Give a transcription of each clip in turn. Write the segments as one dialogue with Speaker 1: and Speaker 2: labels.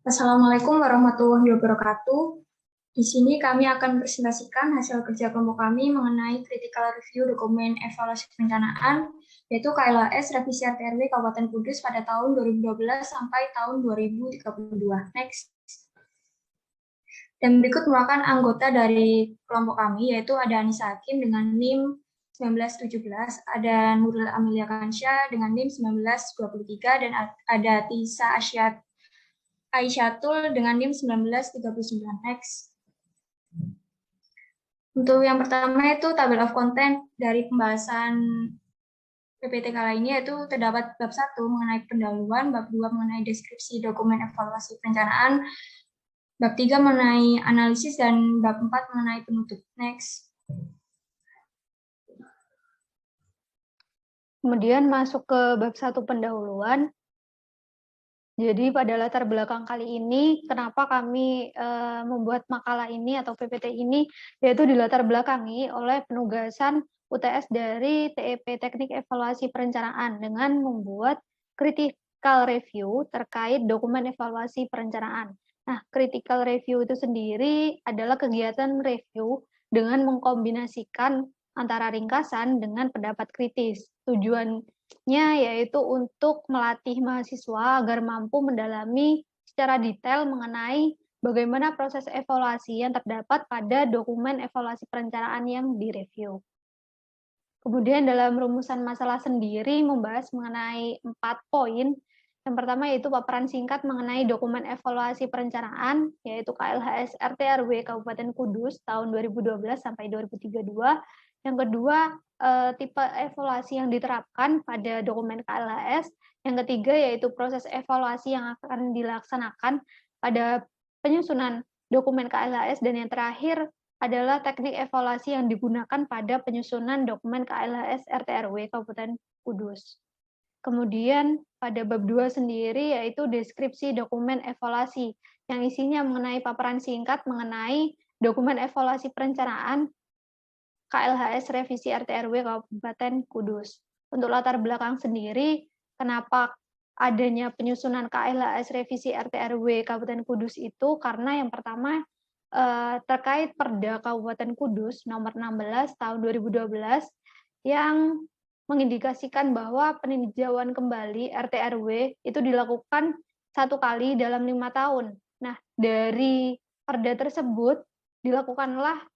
Speaker 1: Assalamualaikum warahmatullahi wabarakatuh. Di sini kami akan presentasikan hasil kerja kelompok kami mengenai critical review dokumen evaluasi perencanaan, yaitu KLAS Revisi RTRW Kabupaten Kudus pada tahun 2012 sampai tahun 2032. Next. Dan berikut merupakan anggota dari kelompok kami, yaitu ada Anissa Hakim dengan NIM 1917, ada Nurul Amelia Kansya dengan NIM 1923, dan ada Tisa Aisyatul dengan NIM 1939. Next. Untuk yang pertama itu table of content dari pembahasan PPT kali ini, yaitu terdapat bab 1 mengenai pendahuluan, bab 2 mengenai deskripsi dokumen evaluasi perencanaan, bab 3 mengenai analisis, dan bab 4 mengenai penutup. Next.
Speaker 2: Kemudian masuk ke bab 1 pendahuluan. Jadi pada latar belakang kali ini, kenapa kami membuat makalah ini atau PPT ini, yaitu dilatar belakangi oleh penugasan UTS dari TEP Teknik Evaluasi Perencanaan dengan membuat critical review terkait dokumen evaluasi perencanaan. Nah, critical review itu sendiri adalah kegiatan review dengan mengkombinasikan antara ringkasan dengan pendapat kritis. Tujuannya yaitu untuk melatih mahasiswa agar mampu mendalami secara detail mengenai bagaimana proses evaluasi yang terdapat pada dokumen evaluasi perencanaan yang direview. Kemudian dalam rumusan masalah sendiri membahas mengenai 4 poin. Yang pertama yaitu paparan singkat mengenai dokumen evaluasi perencanaan, yaitu KLHS RT/RW Kabupaten Kudus tahun 2012 sampai 2032. Yang kedua, tipe evaluasi yang diterapkan pada dokumen KLHS. Yang ketiga yaitu proses evaluasi yang akan dilaksanakan pada penyusunan dokumen KLHS. Dan yang terakhir adalah teknik evaluasi yang digunakan pada penyusunan dokumen KLHS RT/RW Kabupaten Kudus. Kemudian pada bab 2 sendiri yaitu deskripsi dokumen evaluasi yang isinya mengenai paparan singkat mengenai dokumen evaluasi perencanaan KLHS Revisi RT/RW Kabupaten Kudus. Untuk latar belakang sendiri, kenapa adanya penyusunan KLHS Revisi RT/RW Kabupaten Kudus itu karena yang pertama terkait Perda Kabupaten Kudus nomor 16 tahun 2012 yang mengindikasikan bahwa peninjauan kembali RT/RW itu dilakukan 1 kali dalam 5 tahun. Nah, dari perda tersebut dilakukanlah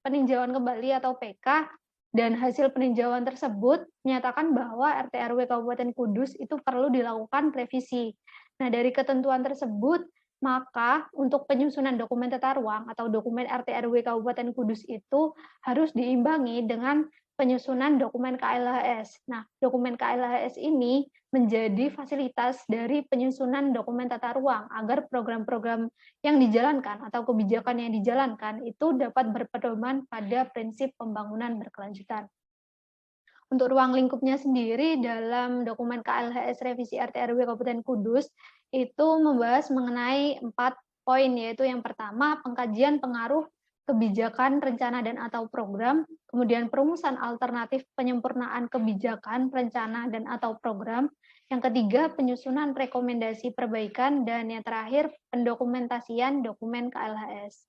Speaker 2: peninjauan kembali atau PK, dan hasil peninjauan tersebut menyatakan bahwa RT/RW Kabupaten Kudus itu perlu dilakukan revisi. Nah, dari ketentuan tersebut, maka untuk penyusunan dokumen tata ruang atau dokumen RT/RW Kabupaten Kudus itu harus diimbangi dengan penyusunan dokumen KLHS. Nah, dokumen KLHS ini menjadi fasilitas dari penyusunan dokumen tata ruang agar program-program yang dijalankan atau kebijakan yang dijalankan itu dapat berpedoman pada prinsip pembangunan berkelanjutan. Untuk ruang lingkupnya sendiri dalam dokumen KLHS Revisi RT/RW Kabupaten Kudus itu membahas mengenai 4 poin, yaitu yang pertama pengkajian pengaruh kebijakan, rencana, dan atau program, kemudian perumusan alternatif penyempurnaan kebijakan, rencana, dan atau program, yang ketiga penyusunan rekomendasi perbaikan, dan yang terakhir pendokumentasian dokumen KLHS.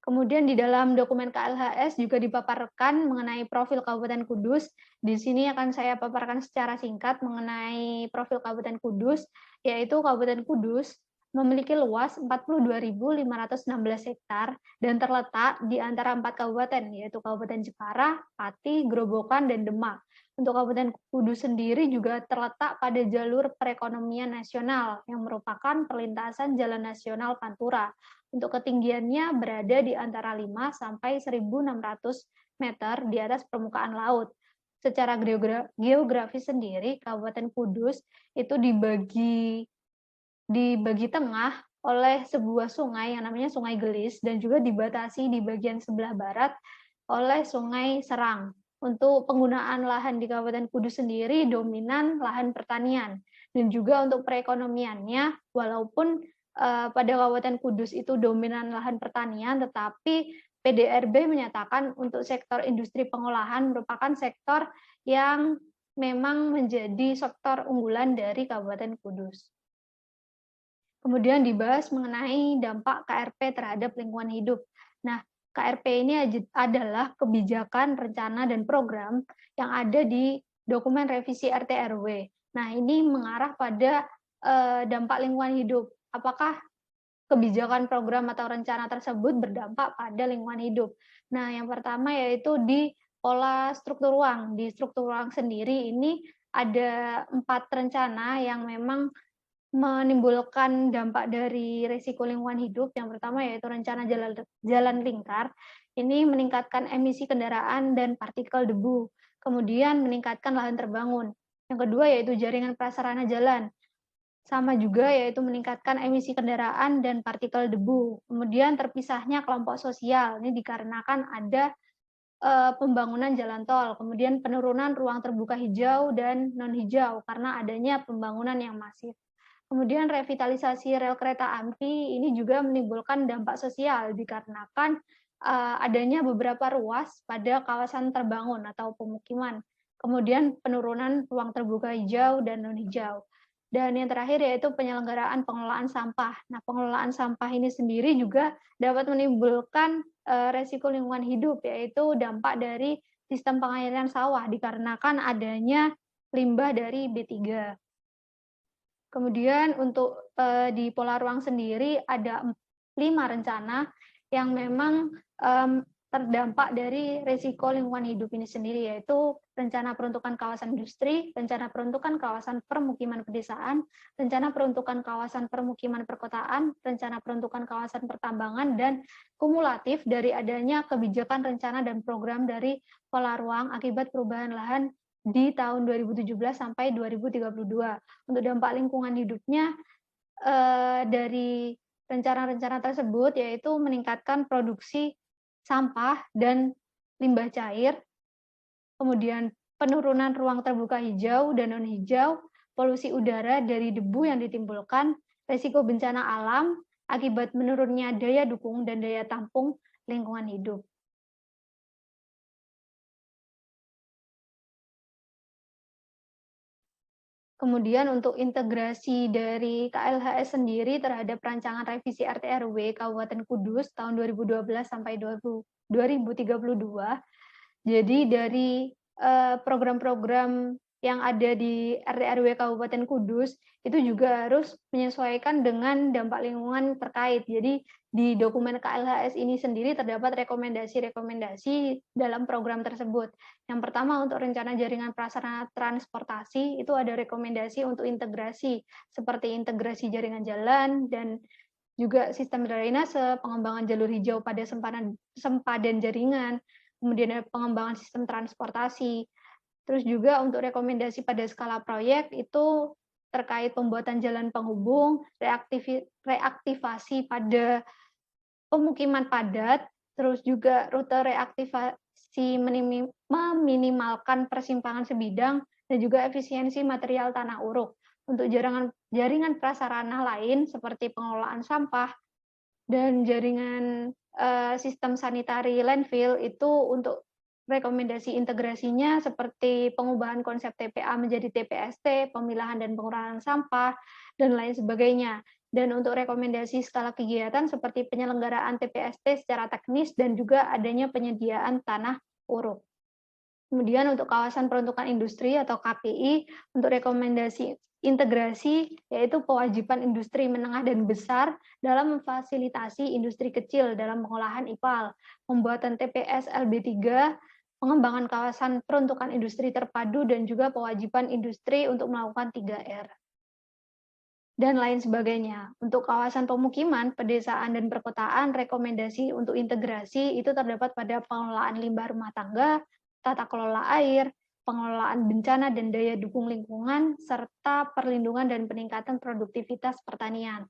Speaker 2: Kemudian di dalam dokumen KLHS juga dipaparkan mengenai profil Kabupaten Kudus. Di sini akan saya paparkan secara singkat mengenai profil Kabupaten Kudus, yaitu Kabupaten Kudus memiliki luas 42.516 hektar dan terletak di antara 4 kabupaten, yaitu Kabupaten Jepara, Pati, Grobogan, dan Demak. Untuk Kabupaten Kudus sendiri juga terletak pada jalur perekonomian nasional yang merupakan perlintasan Jalan Nasional Pantura. Untuk ketinggiannya berada di antara 5 sampai 1.600 meter di atas permukaan laut. Secara geografis sendiri, Kabupaten Kudus itu dibagi tengah oleh sebuah sungai yang namanya Sungai Gelis dan juga dibatasi di bagian sebelah barat oleh Sungai Serang. Untuk penggunaan lahan di Kabupaten Kudus sendiri dominan lahan pertanian, dan juga untuk perekonomiannya walaupun pada Kabupaten Kudus itu dominan lahan pertanian, tetapi PDRB menyatakan untuk sektor industri pengolahan merupakan sektor yang memang menjadi sektor unggulan dari Kabupaten Kudus. Kemudian dibahas mengenai dampak KRP terhadap lingkungan hidup. Nah, KRP ini adalah kebijakan, rencana, dan program yang ada di dokumen revisi RT/RW. Nah, ini mengarah pada dampak lingkungan hidup. Apakah kebijakan, program, atau rencana tersebut berdampak pada lingkungan hidup? Nah, yang pertama yaitu di pola struktur ruang. Di struktur ruang sendiri ini ada 4 rencana yang memang menimbulkan dampak dari resiko lingkungan hidup. Yang pertama yaitu rencana jalan lingkar, ini meningkatkan emisi kendaraan dan partikel debu, kemudian meningkatkan lahan terbangun. Yang kedua yaitu jaringan prasarana jalan, sama juga yaitu meningkatkan emisi kendaraan dan partikel debu. Kemudian terpisahnya kelompok sosial, ini dikarenakan ada pembangunan jalan tol, kemudian penurunan ruang terbuka hijau dan non hijau karena adanya pembangunan yang masif. Kemudian revitalisasi rel kereta api ini juga menimbulkan dampak sosial dikarenakan adanya beberapa ruas pada kawasan terbangun atau pemukiman. Kemudian penurunan ruang terbuka hijau dan non hijau. Dan yang terakhir yaitu penyelenggaraan pengelolaan sampah. Nah, pengelolaan sampah ini sendiri juga dapat menimbulkan resiko lingkungan hidup, yaitu dampak dari sistem pengairan sawah dikarenakan adanya limbah dari B3. Kemudian untuk di pola ruang sendiri ada 5 rencana yang memang terdampak dari resiko lingkungan hidup ini sendiri, yaitu rencana peruntukan kawasan industri, rencana peruntukan kawasan permukiman pedesaan, rencana peruntukan kawasan permukiman perkotaan, rencana peruntukan kawasan pertambangan, dan kumulatif dari adanya kebijakan, rencana, dan program dari pola ruang akibat perubahan lahan di tahun 2017 sampai 2032. Untuk dampak lingkungan hidupnya dari rencana-rencana tersebut yaitu meningkatkan produksi sampah dan limbah cair, kemudian penurunan ruang terbuka hijau dan non hijau, polusi udara dari debu yang ditimbulkan, resiko bencana alam akibat menurunnya daya dukung dan daya tampung lingkungan hidup. Kemudian untuk integrasi dari KLHS sendiri terhadap rancangan revisi RT/RW Kabupaten Kudus tahun 2012 sampai 2032. Jadi dari program-program yang ada di RT/RW Kabupaten Kudus itu juga harus menyesuaikan dengan dampak lingkungan terkait. Jadi di dokumen KLHS ini sendiri terdapat rekomendasi-rekomendasi dalam program tersebut. Yang pertama untuk rencana jaringan prasarana transportasi itu ada rekomendasi untuk integrasi seperti integrasi jaringan jalan dan juga sistem drainase, pengembangan jalur hijau pada sempadan jaringan, kemudian ada pengembangan sistem transportasi. Terus juga untuk rekomendasi pada skala proyek itu terkait pembuatan jalan penghubung, reaktivasi pada pemukiman padat, terus juga rute reaktivasi meminimalkan persimpangan sebidang, dan juga efisiensi material tanah uruk. Untuk jaringan prasarana lain seperti pengelolaan sampah dan jaringan sistem sanitary landfill itu untuk rekomendasi integrasinya seperti pengubahan konsep TPA menjadi TPST, pemilahan dan pengurangan sampah, dan lain sebagainya. Dan untuk rekomendasi skala kegiatan seperti penyelenggaraan TPST secara teknis dan juga adanya penyediaan tanah uruk. Kemudian untuk kawasan peruntukan industri atau KPI, untuk rekomendasi integrasi yaitu kewajiban industri menengah dan besar dalam memfasilitasi industri kecil dalam pengolahan IPAL, pembuatan TPS LB3, pengembangan kawasan peruntukan industri terpadu, dan juga kewajiban industri untuk melakukan 3R. Dan lain sebagainya. Untuk kawasan pemukiman, pedesaan, dan perkotaan, rekomendasi untuk integrasi itu terdapat pada pengelolaan limbah rumah tangga, tata kelola air, pengelolaan bencana dan daya dukung lingkungan, serta perlindungan dan peningkatan produktivitas pertanian.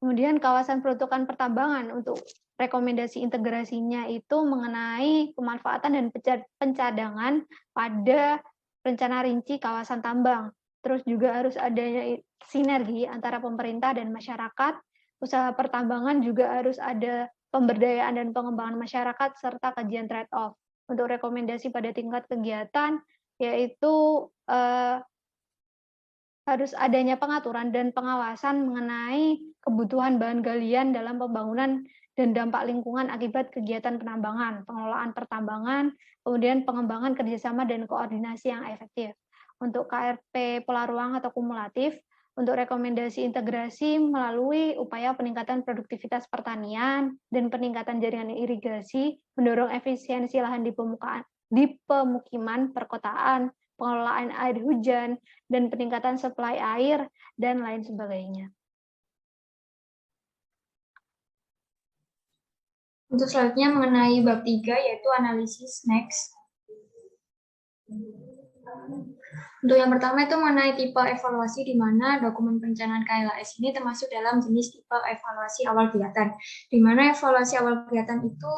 Speaker 2: Kemudian kawasan peruntukan pertambangan untuk rekomendasi integrasinya itu mengenai pemanfaatan dan pencadangan pada rencana rinci kawasan tambang. Terus juga harus adanya sinergi antara pemerintah dan masyarakat. Usaha pertambangan juga harus ada pemberdayaan dan pengembangan masyarakat serta kajian trade-off. Untuk rekomendasi pada tingkat kegiatan yaitu harus adanya pengaturan dan pengawasan mengenai kebutuhan bahan galian dalam pembangunan dan dampak lingkungan akibat kegiatan penambangan, pengelolaan pertambangan, kemudian pengembangan kerjasama dan koordinasi yang efektif. Untuk KRP pola ruang atau kumulatif, untuk rekomendasi integrasi melalui upaya peningkatan produktivitas pertanian dan peningkatan jaringan irigasi, mendorong efisiensi lahan di pemukiman perkotaan, pengelolaan air hujan, dan peningkatan suplai air, dan lain sebagainya.
Speaker 1: Untuk selanjutnya mengenai bab 3 yaitu analisis next. Untuk yang pertama itu mengenai tipe evaluasi di mana dokumen perencanaan KLAS ini termasuk dalam jenis tipe evaluasi awal kegiatan. Di mana evaluasi awal kegiatan itu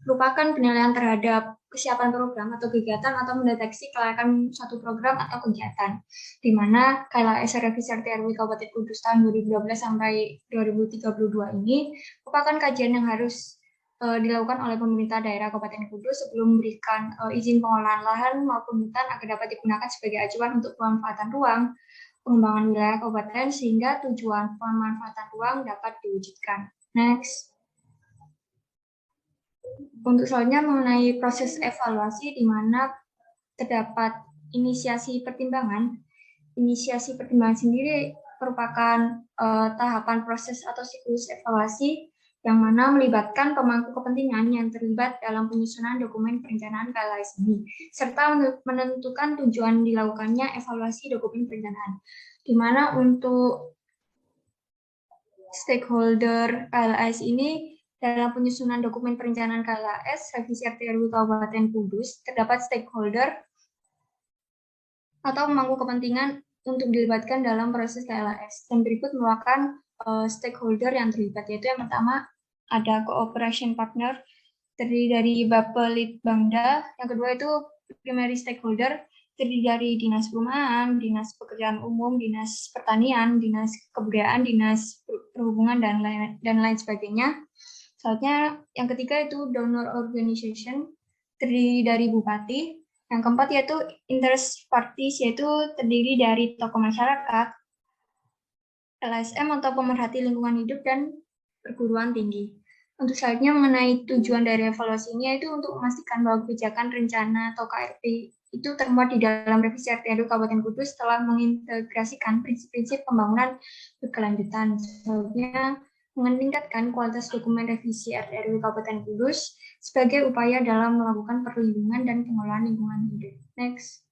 Speaker 1: merupakan penilaian terhadap kesiapan program atau kegiatan atau mendeteksi kelayakan suatu program atau kegiatan. Di mana KLAS Revisi RT/RW Kabupaten Kudus tahun 2012 sampai 2032 ini merupakan kajian yang harus dilakukan oleh pemerintah daerah Kabupaten Kudus sebelum memberikan izin pengolahan lahan maupun hutan agar dapat digunakan sebagai acuan untuk pemanfaatan ruang, pengembangan wilayah kabupaten sehingga tujuan pemanfaatan ruang dapat diwujudkan. Next. Untuk selanjutnya mengenai proses evaluasi di mana terdapat inisiasi pertimbangan. Inisiasi pertimbangan sendiri merupakan tahapan proses atau siklus evaluasi yang mana melibatkan pemangku kepentingan yang terlibat dalam penyusunan dokumen perencanaan KLAS ini, serta menentukan tujuan dilakukannya evaluasi dokumen perencanaan, di mana untuk stakeholder KLAS ini dalam penyusunan dokumen perencanaan KLAS Revisi RT/RW Kabupaten Kudus, terdapat stakeholder atau pemangku kepentingan untuk dilibatkan dalam proses KLAS. Dan berikut merupakan stakeholder yang terlibat, yaitu yang pertama ada cooperation partner terdiri dari Bapelitbangda, yang kedua itu primary stakeholder terdiri dari Dinas Perumahan, Dinas Pekerjaan Umum, Dinas Pertanian, Dinas Kebudayaan, Dinas Perhubungan, dan lain sebagainya. Selanjutnya yang ketiga itu donor organization terdiri dari Bupati. Yang keempat yaitu interest parties, yaitu terdiri dari tokoh masyarakat, LSM atau pemerhati lingkungan hidup, dan perguruan tinggi. Untuk selanjutnya mengenai tujuan dari evaluasi ini yaitu untuk memastikan bahwa kebijakan rencana atau KRP itu termuat di dalam revisi RT/RW Kabupaten Kudus setelah mengintegrasikan prinsip-prinsip pembangunan berkelanjutan. Selanjutnya meningkatkan kualitas dokumen revisi RT/RW Kabupaten Kudus sebagai upaya dalam melakukan perlindungan dan pengelolaan lingkungan hidup. Next.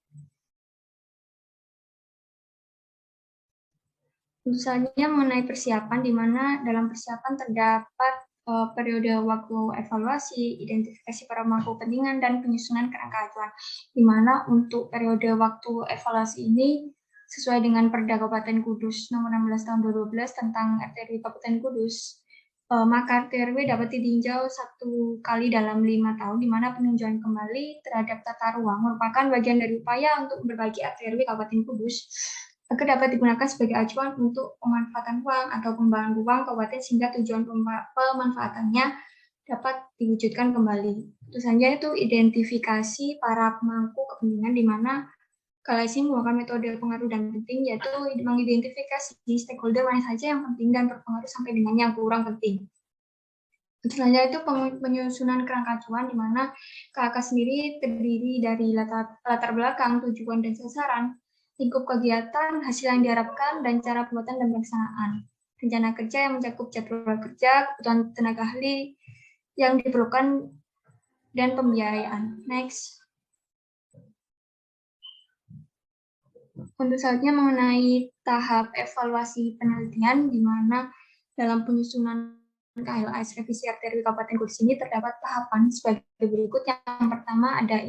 Speaker 1: Untuk selanjutnya mengenai persiapan, di mana dalam persiapan terdapat periode waktu evaluasi, identifikasi para pemangku kepentingan, dan penyusunan kerangka acuan. Di mana untuk periode waktu evaluasi ini sesuai dengan Perda Kabupaten Kudus nomor 16 tahun 2012 tentang RT/RW Kabupaten Kudus, maka RT/RW dapat ditinjau 1 kali dalam 5 tahun, di mana peninjauan kembali terhadap tata ruang merupakan bagian dari upaya untuk berbagi RT/RW Kabupaten Kudus agar dapat digunakan sebagai acuan untuk pemanfaatan ruang atau pengembangan ruang kabupaten sehingga tujuan pemanfaatannya dapat diwujudkan kembali. Terus saja itu identifikasi para pemangku kepentingan, di mana KLAS ini menggunakan metode pengaruh dan penting, yaitu mengidentifikasi stakeholder mana saja yang penting dan berpengaruh sampai dengan yang kurang penting. Selanjutnya itu penyusunan kerangka acuan, di mana KAK sendiri terdiri dari latar belakang, tujuan, dan sasaran, lingkup kegiatan, hasil yang diharapkan, dan cara pembuatan dan pelaksanaan. Rencana kerja yang mencakup jadwal kerja, kebutuhan tenaga ahli yang diperlukan, dan pembiayaan. Next. Untuk selanjutnya mengenai tahap evaluasi penelitian, di mana dalam penyusunan KLAS Revisi RT/RW Kabupaten Kudus ini terdapat tahapan sebagai berikut. Yang pertama ada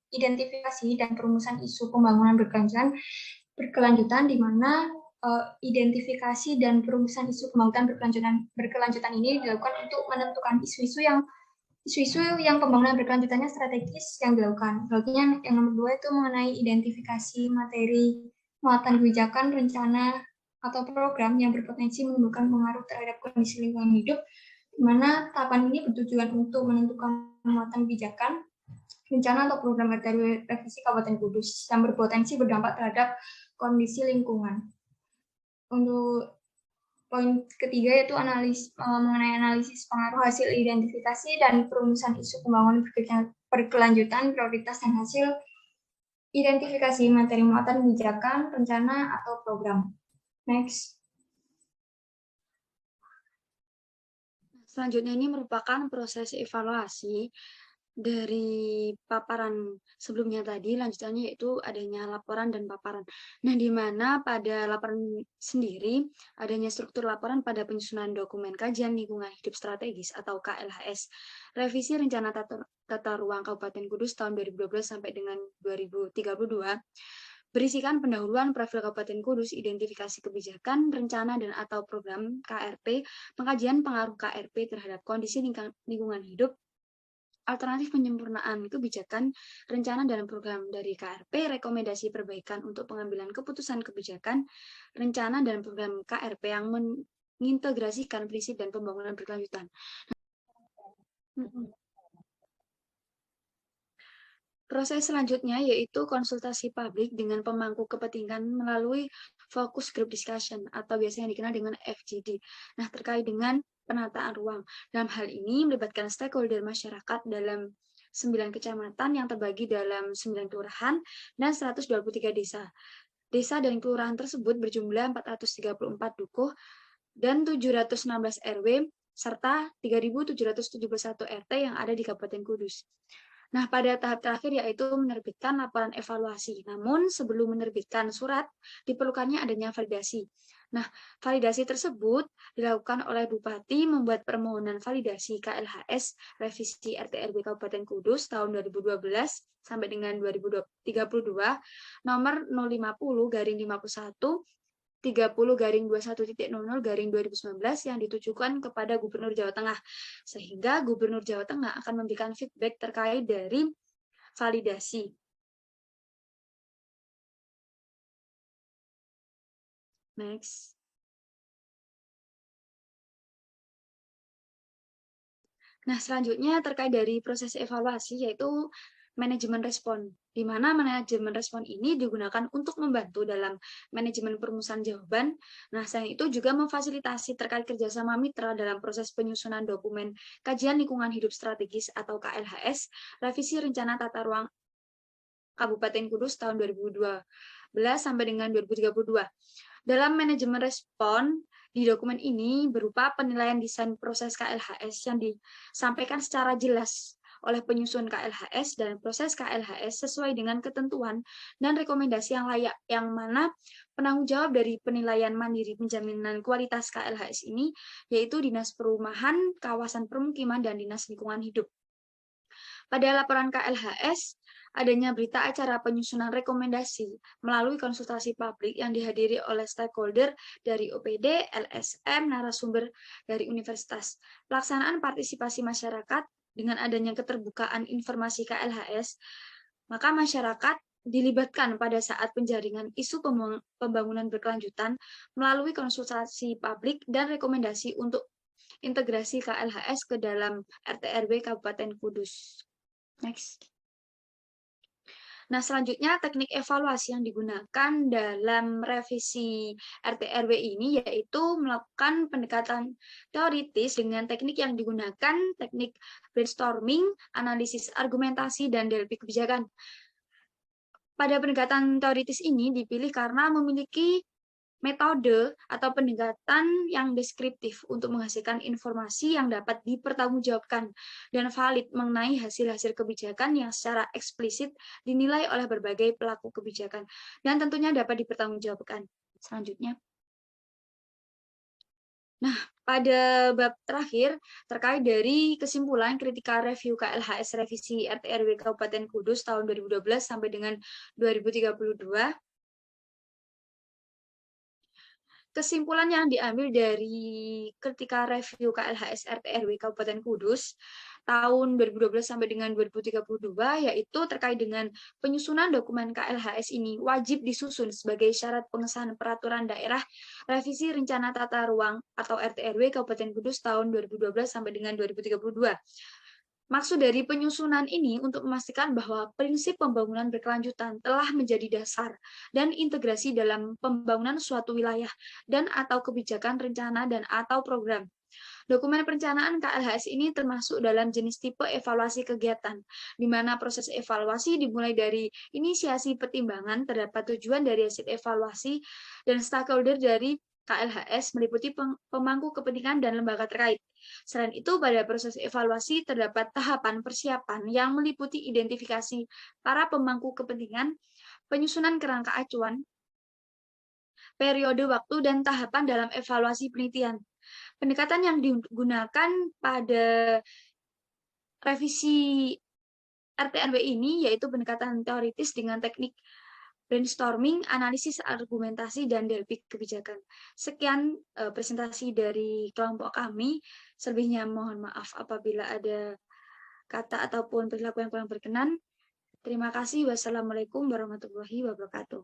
Speaker 1: identifikasi dan perumusan isu pembangunan berkelanjutan, di mana identifikasi dan perumusan isu pembangunan berkelanjutan ini dilakukan untuk menentukan isu-isu yang pembangunan berkelanjutannya strategis yang dilakukan. Selanjutnya yang nomor 2 itu mengenai identifikasi materi muatan kebijakan, rencana, atau program yang berpotensi menimbulkan pengaruh terhadap kondisi lingkungan hidup, di mana tahapan ini bertujuan untuk menentukan muatan kebijakan rencana atau program RT revisi Kabupaten Kudus yang berpotensi berdampak terhadap kondisi lingkungan. Untuk poin ketiga yaitu mengenai analisis pengaruh hasil identifikasi dan perumusan isu pembangunan berkelanjutan, prioritas dan hasil identifikasi materi muatan kebijakan, rencana, atau program. Next.
Speaker 3: Selanjutnya ini merupakan proses evaluasi dari paparan sebelumnya tadi, lanjutannya yaitu adanya laporan dan paparan. Nah, di mana pada laporan sendiri adanya struktur laporan pada penyusunan dokumen kajian lingkungan hidup strategis atau KLHS, revisi rencana tata ruang Kabupaten Kudus tahun 2012 sampai dengan 2032, berisikan pendahuluan profil Kabupaten Kudus, identifikasi kebijakan, rencana dan atau program KRP, pengkajian pengaruh KRP terhadap kondisi lingkungan hidup, alternatif penyempurnaan kebijakan, rencana dan program dari KRP, rekomendasi perbaikan untuk pengambilan keputusan kebijakan, rencana dan program KRP yang mengintegrasikan prinsip dan pembangunan berkelanjutan. Proses selanjutnya yaitu konsultasi publik dengan pemangku kepentingan melalui focus group discussion atau biasanya dikenal dengan FGD. Nah, terkait dengan penataan ruang. Dalam hal ini melibatkan stakeholder masyarakat dalam 9 kecamatan yang terbagi dalam 9 kelurahan dan 123 desa. Desa dan kelurahan tersebut berjumlah 434 dukuh dan 716 RW serta 3.771 RT yang ada di Kabupaten Kudus. Nah, pada tahap terakhir yaitu menerbitkan laporan evaluasi. Namun, sebelum menerbitkan surat, diperlukannya adanya validasi. Nah, validasi tersebut dilakukan oleh Bupati membuat permohonan validasi KLHS revisi RT/RW Kabupaten Kudus tahun 2012 sampai dengan 2032 nomor 050/51 30/21.00/2019 yang ditujukan kepada Gubernur Jawa Tengah, sehingga Gubernur Jawa Tengah akan memberikan feedback terkait dari validasi. Next. Nah, selanjutnya terkait dari proses evaluasi yaitu manajemen respon, di mana manajemen respon ini digunakan untuk membantu dalam manajemen perumusan jawaban. Nah, selain itu juga memfasilitasi terkait kerjasama mitra dalam proses penyusunan dokumen kajian lingkungan hidup strategis atau KLHS, revisi rencana tata ruang Kabupaten Kudus tahun 2012 sampai dengan 2032. Dalam manajemen respon, di dokumen ini berupa penilaian desain proses KLHS yang disampaikan secara jelas oleh penyusun KLHS dan proses KLHS sesuai dengan ketentuan dan rekomendasi yang layak, yang mana penanggung jawab dari penilaian mandiri penjaminan kualitas KLHS ini yaitu Dinas Perumahan, Kawasan Permukiman, dan Dinas Lingkungan Hidup. Pada laporan KLHS, adanya berita acara penyusunan rekomendasi melalui konsultasi publik yang dihadiri oleh stakeholder dari OPD, LSM, narasumber dari universitas. Pelaksanaan partisipasi masyarakat dengan adanya keterbukaan informasi KLHS, maka masyarakat dilibatkan pada saat penjaringan isu pembangunan berkelanjutan melalui konsultasi publik dan rekomendasi untuk integrasi KLHS ke dalam RT/RW Kabupaten Kudus. Next. Nah, selanjutnya teknik evaluasi yang digunakan dalam revisi RT/RW ini yaitu melakukan pendekatan teoritis dengan teknik yang digunakan, teknik brainstorming, analisis argumentasi, dan DLP kebijakan. Pada pendekatan teoritis ini dipilih karena memiliki metode atau pendekatan yang deskriptif untuk menghasilkan informasi yang dapat dipertanggungjawabkan dan valid mengenai hasil-hasil kebijakan yang secara eksplisit dinilai oleh berbagai pelaku kebijakan dan tentunya dapat dipertanggungjawabkan. Selanjutnya. Nah, pada bab terakhir terkait dari kesimpulan kritika review KLHS revisi RT/RW Kabupaten Kudus tahun 2012 sampai dengan 2032. Kesimpulan yang diambil dari ketika review KLHS RT/RW Kabupaten Kudus tahun 2012 sampai dengan 2032 yaitu terkait dengan penyusunan dokumen KLHS ini wajib disusun sebagai syarat pengesahan peraturan daerah revisi rencana tata ruang atau RT/RW Kabupaten Kudus tahun 2012 sampai dengan 2032. Maksud dari penyusunan ini untuk memastikan bahwa prinsip pembangunan berkelanjutan telah menjadi dasar dan integrasi dalam pembangunan suatu wilayah dan atau kebijakan rencana dan atau program. Dokumen perencanaan KLHS ini termasuk dalam jenis tipe evaluasi kegiatan, di mana proses evaluasi dimulai dari inisiasi pertimbangan terdapat tujuan dari hasil evaluasi dan stakeholder dari KLHS meliputi pemangku kepentingan dan lembaga terkait. Selain itu, pada proses evaluasi terdapat tahapan persiapan yang meliputi identifikasi para pemangku kepentingan, penyusunan kerangka acuan, periode waktu, dan tahapan dalam evaluasi penelitian. Pendekatan yang digunakan pada revisi RTNW ini yaitu pendekatan teoritis dengan teknik brainstorming, analisis argumentasi, dan delphi kebijakan. Sekian presentasi dari kelompok kami. Selebihnya mohon maaf apabila ada kata ataupun perilaku yang kurang berkenan. Terima kasih. Wassalamualaikum warahmatullahi wabarakatuh.